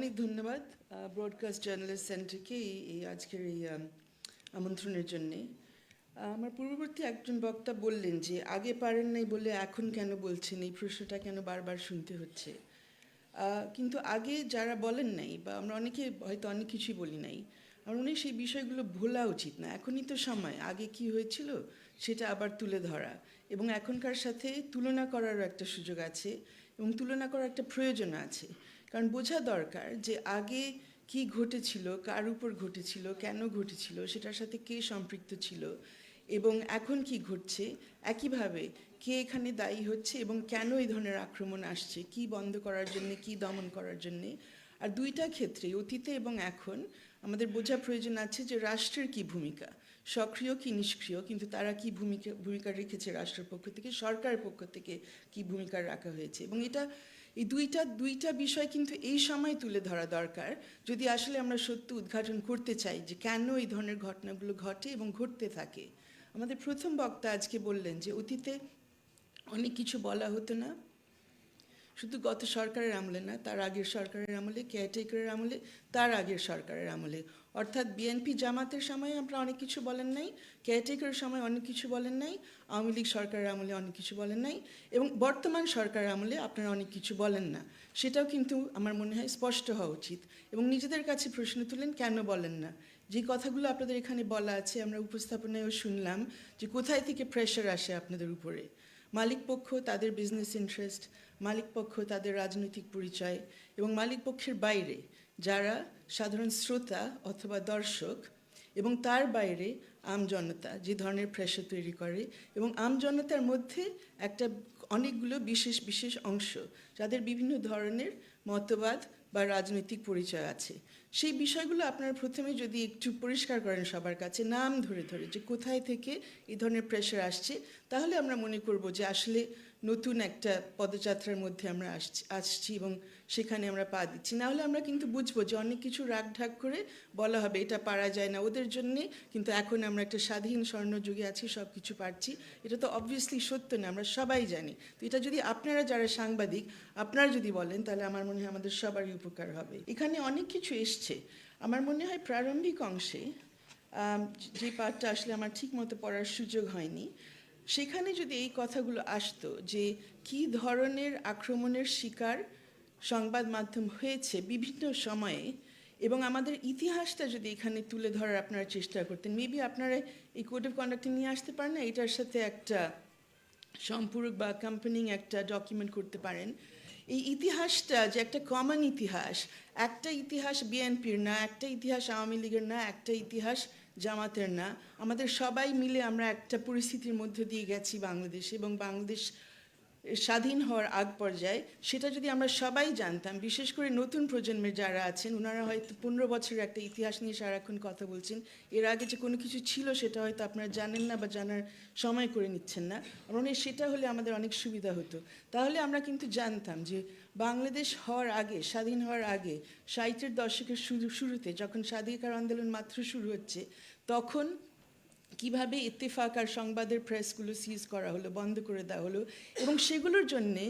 অনেক ধন্যবাদ broadcast journalist সেন্টারকে এই আজকের এই আমন্ত্রণের জন্যে। আমার পূর্ববর্তী একজন বক্তা বললেন যে আগে পারেন নাই বলে এখন কেন বলছেন, এই প্রশ্নটা কেন বারবার শুনতে হচ্ছে। কিন্তু আগে যারা বলেন নাই বা আমরা অনেকে হয়তো অনেক কিছুই বলি নাই, আমার মনে হয় সেই বিষয়গুলো ভোলা উচিত না। এখনই তো সময় আগে কি হয়েছিল সেটা আবার তুলে ধরা এবং এখনকার সাথে তুলনা করারও একটা সুযোগ আছে এবং তুলনা করার একটা প্রয়োজন আছে। কারণ বোঝা দরকার যে আগে কি ঘটেছিল, কার উপর ঘটেছিল, কেন ঘটেছিল, সেটার সাথে কে সম্পৃক্ত ছিল এবং এখন কি ঘটছে, একইভাবে কে এখানে দায়ী হচ্ছে এবং কেন এই ধরনের আক্রমণ আসছে, কি বন্ধ করার জন্যে, কি দমন করার জন্যে। আর দুইটা ক্ষেত্রে অতীতে এবং এখন আমাদের বোঝা প্রয়োজন আছে যে রাষ্ট্রের কি ভূমিকা, সক্রিয় কি নিষ্ক্রিয়, কিন্তু তারা কি ভূমিকা রেখেছে রাষ্ট্রের পক্ষ থেকে, সরকারের পক্ষ থেকে কি ভূমিকা রাখা হয়েছে। এবং এই দুইটা বিষয় কিন্তু এই সময় তুলে ধরা দরকার যদি আসলে আমরা সত্য উদ্ঘাটন করতে চাই যে কেন এই ধরনের ঘটনাগুলো ঘটে এবং ঘটতে থাকে। আমাদের প্রথম বক্তা আজকে বললেন যে অতীতে অনেক কিছু বলা হতো না, শুধু গত সরকারের আমলে না, তার আগের সরকারের আমলে, কেয়ারটেকারের আমলে, তার আগের সরকারের আমলে। অর্থাৎ বিএনপি জামাতের সময় আপনারা অনেক কিছু বলেন নাই, কেয়ারটেকারের সময় অনেক কিছু বলেন নাই, আওয়ামী লীগ সরকারের আমলে অনেক কিছু বলেন নাই এবং বর্তমান সরকারের আমলে আপনারা অনেক কিছু বলেন না। সেটাও কিন্তু আমার মনে হয় স্পষ্ট হওয়া উচিত এবং নিজেদের কাছে প্রশ্ন তুলেন কেন বলেন না। যে কথাগুলো আপনাদের এখানে বলা আছে আমরা উপস্থাপনায়ও শুনলাম যে কোথায় থেকে প্রেশার আসে আপনাদের উপরে। মালিকপক্ষ তাদের বিজনেস ইন্টারেস্ট, মালিকপক্ষ তাদের রাজনৈতিক পরিচয় এবং মালিকপক্ষের বাইরে যারা সাধারণ শ্রোতা অথবা দর্শক এবং তার বাইরে আমজনতা যে ধরনের প্রেশার তৈরি করে এবং আমজনতার মধ্যে একটা অনেকগুলো বিশেষ বিশেষ অংশ যাদের বিভিন্ন ধরনের মতবাদ বা রাজনৈতিক পরিচয় আছে। সেই বিষয়গুলো আপনারা প্রথমে যদি একটু পরিষ্কার করেন সবার কাছে নাম ধরে ধরে যে কোথায় থেকে এই ধরনের প্রেশার আসছে, তাহলে আমরা মনে করব যে আসলে নতুন একটা পদযাত্রার মধ্যে আমরা আসছি এবং সেখানে আমরা পা দিচ্ছি। নাহলে আমরা কিন্তু বুঝবো যে অনেক কিছু রাগঢাক করে বলা হবে এটা পারা যায় না ওদের জন্যে, কিন্তু এখন আমরা একটা স্বাধীন স্বর্ণযুগে আছি, সব কিছু পারছি। এটা তো অবভিয়াসলি সত্য না, আমরা সবাই জানি। তো এটা যদি আপনারা যারা সাংবাদিক আপনারা যদি বলেন তাহলে আমার মনে হয় আমাদের সবারই উপকার হবে। এখানে অনেক কিছু এসছে। আমার মনে হয় প্রারম্ভিক অংশে যে পার্টটা আসলে আমার ঠিক মতো পড়ার সুযোগ হয়নি, সেখানে যদি এই কথাগুলো আসতো যে কি ধরনের আক্রমণের শিকার সংবাদ মাধ্যম হয়েছে বিভিন্ন সময়ে এবং আমাদের ইতিহাসটা যদি এখানে তুলে ধরার আপনারা চেষ্টা করতেন, মেবি আপনারা এই কোড অফ কন্ডাক্টে নিয়ে আসতে পারেন না, এটার সাথে একটা সম্পূরক বা অ্যাকম্পানিং একটা ডকুমেন্ট করতে পারেন। এই ইতিহাসটা যে একটা কমন ইতিহাস, একটা ইতিহাস বিএনপির না, একটা ইতিহাস আওয়ামী লীগের না, একটা ইতিহাস জামাতের না, আমাদের সবাই মিলে আমরা একটা পরিস্থিতির মধ্যে দিয়ে গেছি বাংলাদেশে এবং বাংলাদেশ স্বাধীন হওয়ার আগ পর্যায়ে সেটা যদি আমরা সবাই জানতাম, বিশেষ করে নতুন প্রজন্মের যারা আছেন ওনারা হয়তো 15 বছরের একটা ইতিহাস নিয়ে সারাক্ষণ কথা বলছেন, এর আগে যে কোনো কিছু ছিল সেটা হয়তো আপনারা জানেন না বা জানার সময় করে নিচ্ছেন না। মনে হয় সেটা হলে আমাদের অনেক সুবিধা হতো। তাহলে আমরা কিন্তু জানতাম যে বাংলাদেশ হওয়ার আগে, স্বাধীন হওয়ার আগে 60-এর দশকের শুরুতে যখন স্বাধিকার আন্দোলন মাত্র শুরু হচ্ছে, তখন কিভাবে ইত্তেফাক আর সংবাদের প্রেসগুলো সিজ করা হলো, বন্ধ করে দেওয়া হলো এবং সেগুলোর জন্যে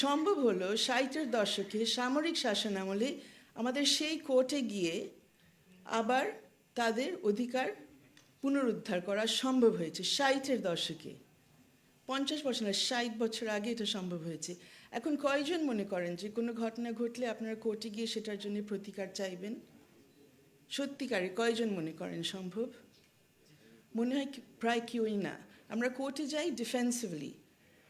সম্ভব হলো 60-এর দশকে সামরিক শাসন আমলে আমাদের সেই কোর্টে গিয়ে আবার তাদের অধিকার পুনরুদ্ধার করা সম্ভব হয়েছে 60-এর দশকে। 50 বছর না, 60 বছর আগে এটা সম্ভব হয়েছে। এখন কয়জন মনে করেন যে কোনো ঘটনা ঘটলে আপনারা কোর্টে গিয়ে সেটার জন্য প্রতিকার চাইবেন? সত্যিকারে কয়জন মনে করেন সম্ভব? মনে হয় প্রায় কেউই না। আমরা কোর্টে যাই ডিফেন্সিভলি,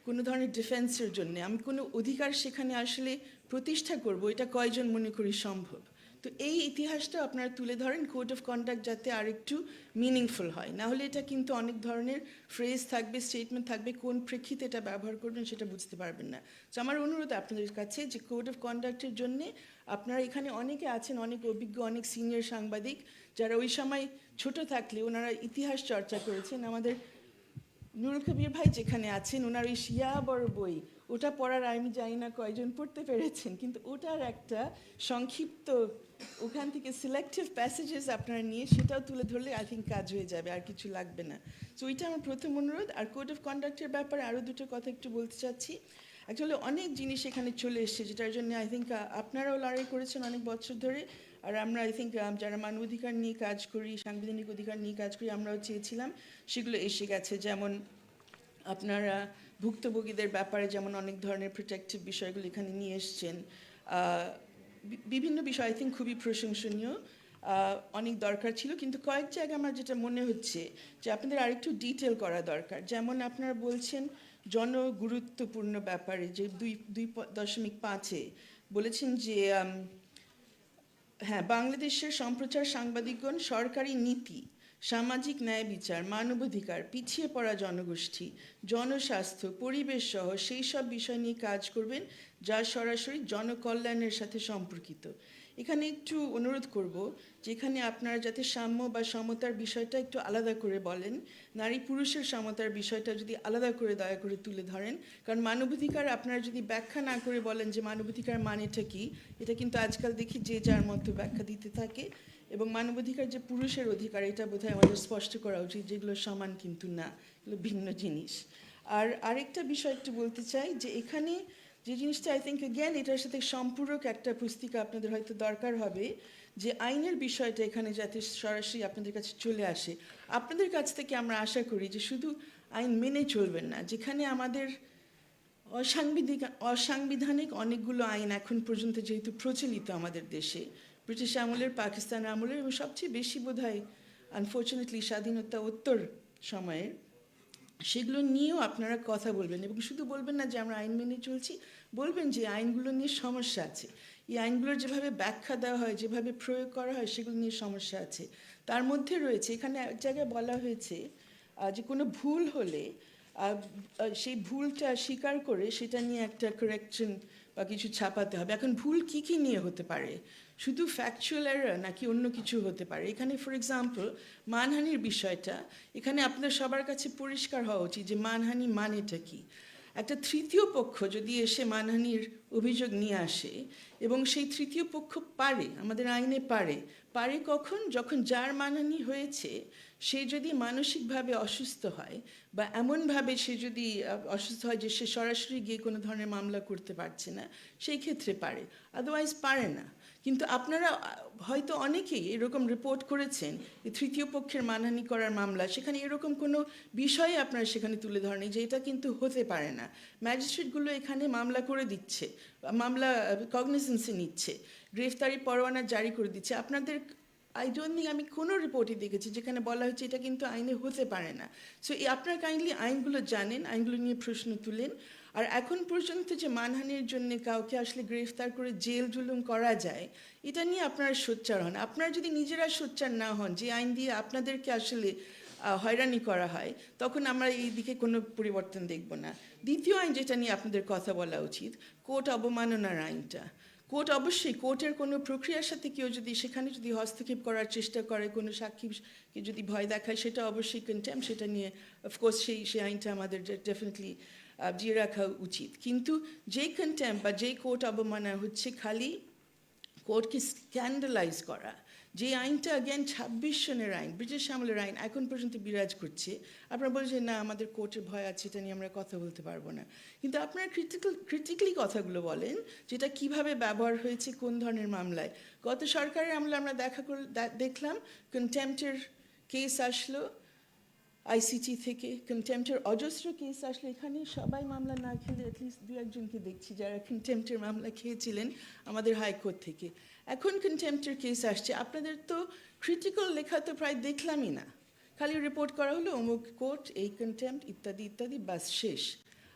কোনো ধরনের ডিফেন্সের জন্য। আমি কোনো অধিকার সেখানে আসলে প্রতিষ্ঠা করব, এটা কয়জন মনে করি সম্ভব? তো এই ইতিহাসটা আপনারা তুলে ধরেন, কোড অফ কন্ডাক্ট যাতে আর একটু মিনিংফুল হয়। না হলে এটা কিন্তু অনেক ধরনের ফ্রেজ থাকবে, স্টেটমেন্ট থাকবে, কোন প্রেক্ষিতে এটা ব্যবহার করবেন সেটা বুঝতে পারবেন না। তো আমার অনুরোধ আপনাদের কাছে যে কোড অফ কন্ডাক্টের জন্যে আপনারা এখানে অনেকে আছেন, অনেক অভিজ্ঞ, অনেক সিনিয়র সাংবাদিক যারা ওই সময় ছোট থাকলে ওনারা ইতিহাস চর্চা করেছেন। আমাদের নুরুল কবির ভাই যেখানে আছেন, ওনার ওই শিয়া বড় বই, ওটা পড়ার আমি জানি না কয়জন পড়তে পেরেছেন, কিন্তু ওটার একটা সংক্ষিপ্ত ওখান থেকে সিলেক্টিভ প্যাসেজেস আপনারা নিয়ে সেটাও তুলে ধরলে আই থিঙ্ক কাজ হয়ে যাবে, আর কিছু লাগবে না। সো ওইটা আমার প্রথম অনুরোধ। আর কোড অফ কন্ডাক্টের ব্যাপারে আরও দুটো কথা একটু বলতে চাচ্ছি। অ্যাকচুয়ালি অনেক জিনিস এখানে চলে এসেছে, যেটার জন্য আই থিঙ্ক আপনারাও লড়াই করেছেন অনেক বছর ধরে, আর আমরা আই থিঙ্ক যারা মানবাধিকার নিয়ে কাজ করি, সাংবিধানিক অধিকার নিয়ে কাজ করি, আমরাও চেয়েছিলাম সেগুলো এসে গেছে। যেমন আপনারা ভুক্তভোগীদের ব্যাপারে যেমন অনেক ধরনের প্রোটেক্টিভ বিষয়গুলো এখানে নিয়ে এসছেন, বিভিন্ন বিষয় আই থিঙ্ক খুবই প্রশংসনীয়, অনেক দরকার ছিল। কিন্তু কয়েক জায়গায় আমার যেটা মনে হচ্ছে যে আপনাদের আরেকটু ডিটেল করা দরকার। যেমন আপনারা বলছেন জনগুরুত্বপূর্ণ ব্যাপারে, যে 2.5-এ বলেছেন যে হ্যাঁ, বাংলাদেশের সম্প্রচার সাংবাদিকগণ সরকারি নীতি, সামাজিক ন্যায় বিচার, মানবাধিকার, পিছিয়ে পড়া জনগোষ্ঠী, জনস্বাস্থ্য, পরিবেশ সহ সেই সব বিষয় নিয়ে কাজ করবেন যা সরাসরি জনকল্যাণের সাথে সম্পর্কিত। এখানে একটু অনুরোধ করব যে এখানে আপনারা যাতে সাম্য বা সমতার বিষয়টা একটু আলাদা করে বলেন, নারী পুরুষের সমতার বিষয়টা যদি আলাদা করে দয়া করে তুলে ধরেন। কারণ মানবাধিকার আপনারা যদি ব্যাখ্যা না করে বলেন যে মানবাধিকার মানেটা কি, এটা কিন্তু আজকাল দেখি যে যার মতো ব্যাখ্যা দিতে থাকে। এবং মানবাধিকার যে পুরুষের অধিকার, এটা বোধহয় আমাদের স্পষ্ট করা উচিত, যেগুলো সমান কিন্তু না, এগুলো ভিন্ন জিনিস। আর আরেকটা বিষয় একটু বলতে চাই যে এখানে যে জিনিসটা আই থিঙ্ক অ্যাগেন এটার সাথে সম্পূরক একটা পুস্তিকা আপনাদের হয়তো দরকার হবে, যে আইনের বিষয়টা এখানে যাতে সরাসরি আপনাদের কাছে চলে আসে। আপনাদের কাছ থেকে আমরা আশা করি যে শুধু আইন মেনে চলবেন না, যেখানে আমাদের অসাংবিধানিক অনেকগুলো আইন এখন পর্যন্ত যেহেতু প্রচলিত আমাদের দেশে, ব্রিটিশ আমলের, পাকিস্তান আমলের, এবং সবচেয়ে বেশি বোধহয় আনফর্চুনেটলি স্বাধীনতা উত্তর সময়ের, সেগুলো নিয়েও আপনারা কথা বলবেন। এবং শুধু বলবেন না যে আমরা আইন মেনে চলছি, বলবেন যে আইনগুলো নিয়ে সমস্যা আছে, এই আইনগুলোর যেভাবে ব্যাখ্যা দেওয়া হয়, যেভাবে প্রয়োগ করা হয়, সেগুলো নিয়ে সমস্যা আছে। তার মধ্যে রয়েছে, এখানে এক জায়গায় বলা হয়েছে যে কোনো ভুল হলে সেই ভুলটা স্বীকার করে সেটা নিয়ে একটা কারেকশন বা কিছু ছাপাতে হবে। এখন ভুল কী কী নিয়ে হতে পারে, শুধু ফ্যাকচুয়াল এরর নাকি অন্য কিছু হতে পারে? এখানে ফর এক্সাম্পল মানহানির বিষয়টা, এখানে আপনার সবার কাছে পরিষ্কার হওয়া উচিত যে মানহানি মানেটা কী। একটা তৃতীয় পক্ষ যদি এসে মানহানির অভিযোগ নিয়ে আসে, এবং সেই তৃতীয় পক্ষ পারে, আমাদের আইনে পারে কখন? যখন যার মানহানি হয়েছে সে যদি মানসিকভাবে অসুস্থ হয়, বা এমনভাবে সে যদি অসুস্থ হয় যে সে সরাসরি গিয়ে কোনো ধরনের মামলা করতে পারছে না, সেই ক্ষেত্রে পারে, আদারওয়াইজ পারে না। কিন্তু আপনারা হয়তো অনেকেই এরকম রিপোর্ট করেছেন যে তৃতীয় পক্ষের মানহানি করার মামলা, সেখানে এরকম কোনো বিষয় আপনারা সেখানে তুলে ধরেন যে এটা কিন্তু হতে পারে না। ম্যাজিস্ট্রেটগুলো এখানে মামলা করে দিচ্ছে, মামলা কগনিজেন্সে নিচ্ছে, গ্রেফতারি পরোয়ানা জারি করে দিচ্ছে। আপনাদের আই ডোন্ট থিঙ্ক আমি কোনো রিপোর্টই দেখেছি যেখানে বলা হচ্ছে এটা কিন্তু আইনে হতে পারে না। সো আপনারা কাইন্ডলি আইনগুলো জানেন, আইনগুলো নিয়ে প্রশ্ন তুলেন। আর এখন পর্যন্ত যে মানহানির জন্য কাউকে আসলে গ্রেফতার করে জেল জুলুম করা যায়, এটা নিয়ে আপনারা সোচ্চার হন। আপনারা যদি নিজেরা সোচ্চার না হন, যে আইন দিয়ে আপনাদেরকে আসলে হয়রানি করা হয়, তখন আমরা এই দিকে কোনো পরিবর্তন দেখব না। দ্বিতীয় আইন যেটা নিয়ে আপনাদের কথা বলা উচিত, কোর্ট অবমাননার আইনটা। কোর্ট অবশ্যই, কোর্টের কোনো প্রক্রিয়ার সাথে কেউ যদি সেখানে যদি হস্তক্ষেপ করার চেষ্টা করে, কোনো সাক্ষীকে যদি ভয় দেখায়, সেটা অবশ্যই কন্টেম্প, সেটা নিয়ে অফকোর্স সেই আইনটা আমাদের ডেফিনেটলি দিয়ে রাখা উচিত। কিন্তু যেই কন্টেম্প বা যেই কোর্ট অবমাননা হচ্ছে খালি কোর্টকে স্ক্যান্ডালাইজ করা, যে আইনটা অ্যাগেন 26 সনের আইন, ব্রিটিশ আমলের আইন, এখন পর্যন্ত বিরাজ করছে, আপনারা বলছেন না আমাদের কোর্টের ভয় আছে, এটা নিয়ে আমরা কথা বলতে পারবো না। কিন্তু আপনারা ক্রিটিক্যালি কথাগুলো বলেন, যেটা কিভাবে ব্যবহার হয়েছে কোন ধরনের মামলায়। গত সরকারের আমলে আমরা দেখলাম কন্টেম্পটের কেস আসলো আইসিটি থেকে, কন্টেম্পটের অজস্র কেস আসলো, এখানে সবাই মামলা না খেলে অ্যাটলিস্ট 2-1জনকে দেখছি যারা কন্টেম্পটের মামলা খেয়েছিলেন আমাদের হাইকোর্ট থেকে। এখন কন্টেম্পটের কেস আসছে, আপনাদের তো ক্রিটিক্যাল লেখা তো প্রায় দেখলামই না, খালি রিপোর্ট করা হলো অমুক কোর্ট এই কন্টেম্পট ইত্যাদি ইত্যাদি, বাস শেষ।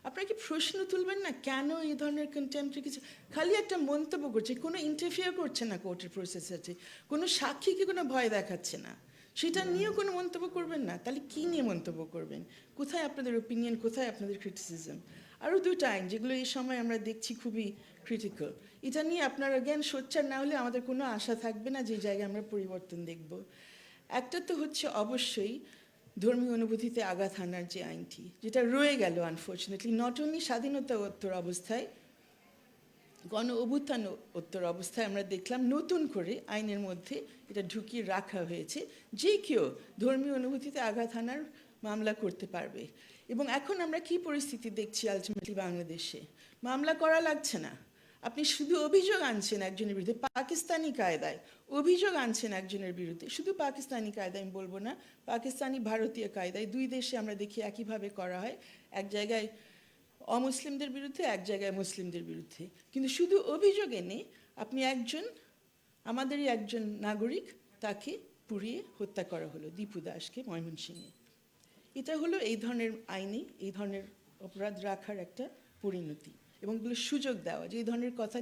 আপনারা কি প্রশ্ন তুলবেন না কেন এই ধরনের কন্টেম্পটের কিছু? খালি একটা মন্তব্য করছে, কোনো ইন্টারফিয়ার করছে না কোর্টের প্রসেস আছে, কোনো সাক্ষীকে কোনো ভয় দেখাচ্ছে না, সেটা নিয়েও কোনো মন্তব্য করবেন না। তাহলে কী নিয়ে মন্তব্য করবেন? কোথায় আপনাদের ওপিনিয়ন, কোথায় আপনাদের ক্রিটিসিজম? আরও দুটো আইন যেগুলো এই সময় আমরা দেখছি খুবই ক্রিটিক্যাল, এটা নিয়ে আপনারা জ্ঞান সোচ্চার না হলে আমাদের কোনো আশা থাকবে না যে জায়গায় আমরা পরিবর্তন দেখব। একটা তো হচ্ছে অবশ্যই ধর্মীয় অনুভূতিতে আঘাত হানার যে আইনটি, যেটা রয়ে গেল আনফর্চুনেটলি, নট অনলি স্বাধীনতা উত্তর অবস্থায়, গণ অভ্যুত্থান উত্তর অবস্থায় আমরা দেখলাম নতুন করে আইনের মধ্যে এটা ঢুকিয়ে রাখা হয়েছে, যে কেউ ধর্মীয় অনুভূতিতে আঘাত হানার মামলা করতে পারবে। এবং এখন আমরা কি পরিস্থিতি দেখছি আলটিমেটলি বাংলাদেশে? মামলা করা লাগছে না। আপনি শুধু অভিযোগ আনছেন একজনের বিরুদ্ধে পাকিস্তানি কায়দায়, অভিযোগ আনছেন একজনের বিরুদ্ধে, শুধু পাকিস্তানি কায়দায় আমি বলবো না, পাকিস্তানি ভারতীয় কায়দায়, দুই দেশে আমরা দেখি একইভাবে করা হয়, এক জায়গায় অমুসলিমদের বিরুদ্ধে, এক জায়গায় মুসলিমদের বিরুদ্ধে। কিন্তু শুধু অভিযোগ এনে আপনি আমাদেরই একজন নাগরিক, তাকে পুড়িয়ে হত্যা করা হলো, দীপু দাসকে ময়মনসিংহে। এটা হলো এই ধরনের আইনে এই ধরনের অপরাধ রাখার একটা পরিণতি, এবং এগুলো সুযোগ দেওয়া যে এই ধরনের কথা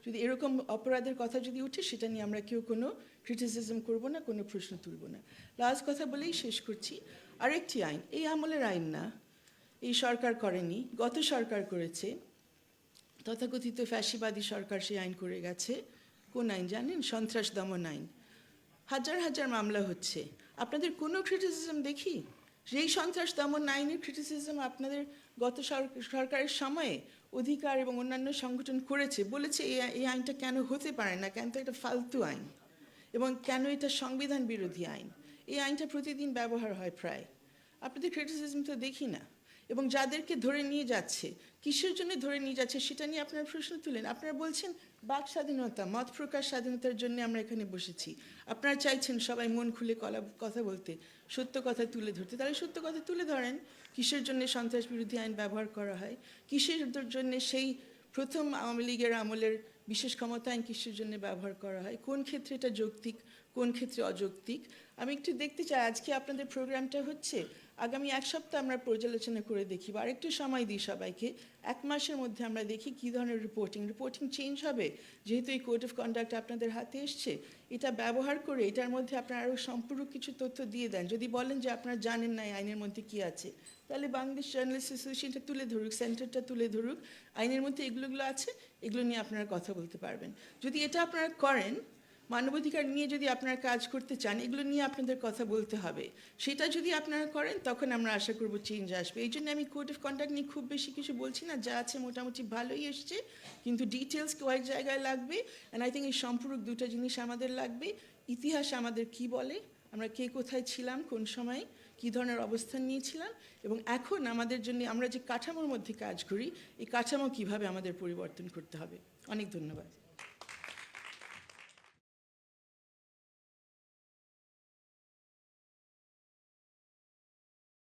যদি এরকম অপরাধের কথা যদি উঠে, সেটা নিয়ে আমরা কেউ কোনো ক্রিটিসিজম করব না, কোনো প্রশ্ন তুলব না। লাস্ট কথা বলেই শেষ করছি, আরেকটি আইন, এই আমলের আইন না, এই সরকার করেনি, গত সরকার করেছে, তথাকথিত ফ্যাসিবাদী সরকার সেই আইন করে গেছে। কোন আইন জানেন? সন্ত্রাস দমন আইন। হাজার হাজার মামলা হচ্ছে, আপনাদের কোনো ক্রিটিসিজম দেখি? সেই সন্ত্রাস দমন আইনের ক্রিটিসিজম আপনাদের গত সরকারের সময়ে অধিকার এবং অন্যান্য সংগঠন করেছে, বলেছে এই আইনটা কেন হতে পারে না, কেন তো এটা ফালতু আইন, এবং কেন এটা সংবিধান বিরোধী আইন। এই আইনটা প্রতিদিন ব্যবহার হয় প্রায়, আপনাদের ক্রিটিসিজম তো দেখি না। এবং যাদেরকে ধরে নিয়ে যাচ্ছে, কিসের জন্য ধরে নিয়ে যাচ্ছে সেটা নিয়ে আপনারা প্রশ্ন তুলেন। আপনারা বলছেন বাক স্বাধীনতা, মত প্রকাশ স্বাধীনতার জন্য আমরা এখানে বসেছি, আপনারা চাইছেন সবাই মন খুলে কথা বলতে, সত্য কথা তুলে ধরতে, তাহলে সত্য কথা তুলে ধরেন। কিসের জন্য সন্ত্রাস বিরোধী আইন ব্যবহার করা হয়, কিসের জন্য সেই প্রথম আওয়ামী লীগের আমলের বিশেষ ক্ষমতা আইন কিসের জন্য ব্যবহার করা হয়, কোন ক্ষেত্রে এটা যৌক্তিক, কোন ক্ষেত্রে অযৌক্তিক। আমি একটু দেখতে চাই, আজকে আপনাদের প্রোগ্রামটা হচ্ছে, আগামী এক সপ্তাহ আমরা পর্যালোচনা করে দেখি, বা আরেকটু সময় দিই সবাইকে, এক মাসের মধ্যে আমরা দেখি কী ধরনের রিপোর্টিং চেঞ্জ হবে। যেহেতু এই কোড অফ কন্ডাক্ট আপনাদের হাতে এসছে, এটা ব্যবহার করে এটার মধ্যে আপনারা আরও সম্পূর্ণ কিছু তথ্য দিয়ে দেন। যদি বলেন যে আপনারা জানেন না এই আইনের মধ্যে কী আছে, তাহলে বাংলাদেশ জার্নালিস্ট অ্যাসোসিয়েশনটা তুলে ধরুক, সেন্টারটা তুলে ধরুক, আইনের মধ্যে এগুলোগুলো আছে, এগুলো নিয়ে আপনারা কথা বলতে পারবেন। যদি এটা আপনারা করেন, মানবাধিকার নিয়ে যদি আপনারা কাজ করতে চান, এগুলো নিয়ে আপনাদের কথা বলতে হবে, সেটা যদি আপনারা করেন, তখন আমরা আশা করব চেঞ্জ আসবে। এই জন্য আমি কোড অফ কন্ডাক্ট নিয়ে খুব বেশি কিছু বলছি না, যা আছে মোটামুটি ভালোই এসছে, কিন্তু ডিটেলস কয়েক জায়গায় লাগবে। অ্যান্ড আই থিঙ্ক এই সম্পূরক দুটো জিনিস আমাদের লাগবে। ইতিহাস আমাদের কি বলে, আমরা কে কোথায় ছিলাম, কোন সময় কী ধরনের অবস্থান নিয়েছিলাম, এবং এখন আমাদের জন্য আমরা যে কাঠামোর মধ্যে কাজ করি, এই কাঠামো কীভাবে আমাদের পরিবর্তন করতে হবে। অনেক ধন্যবাদ।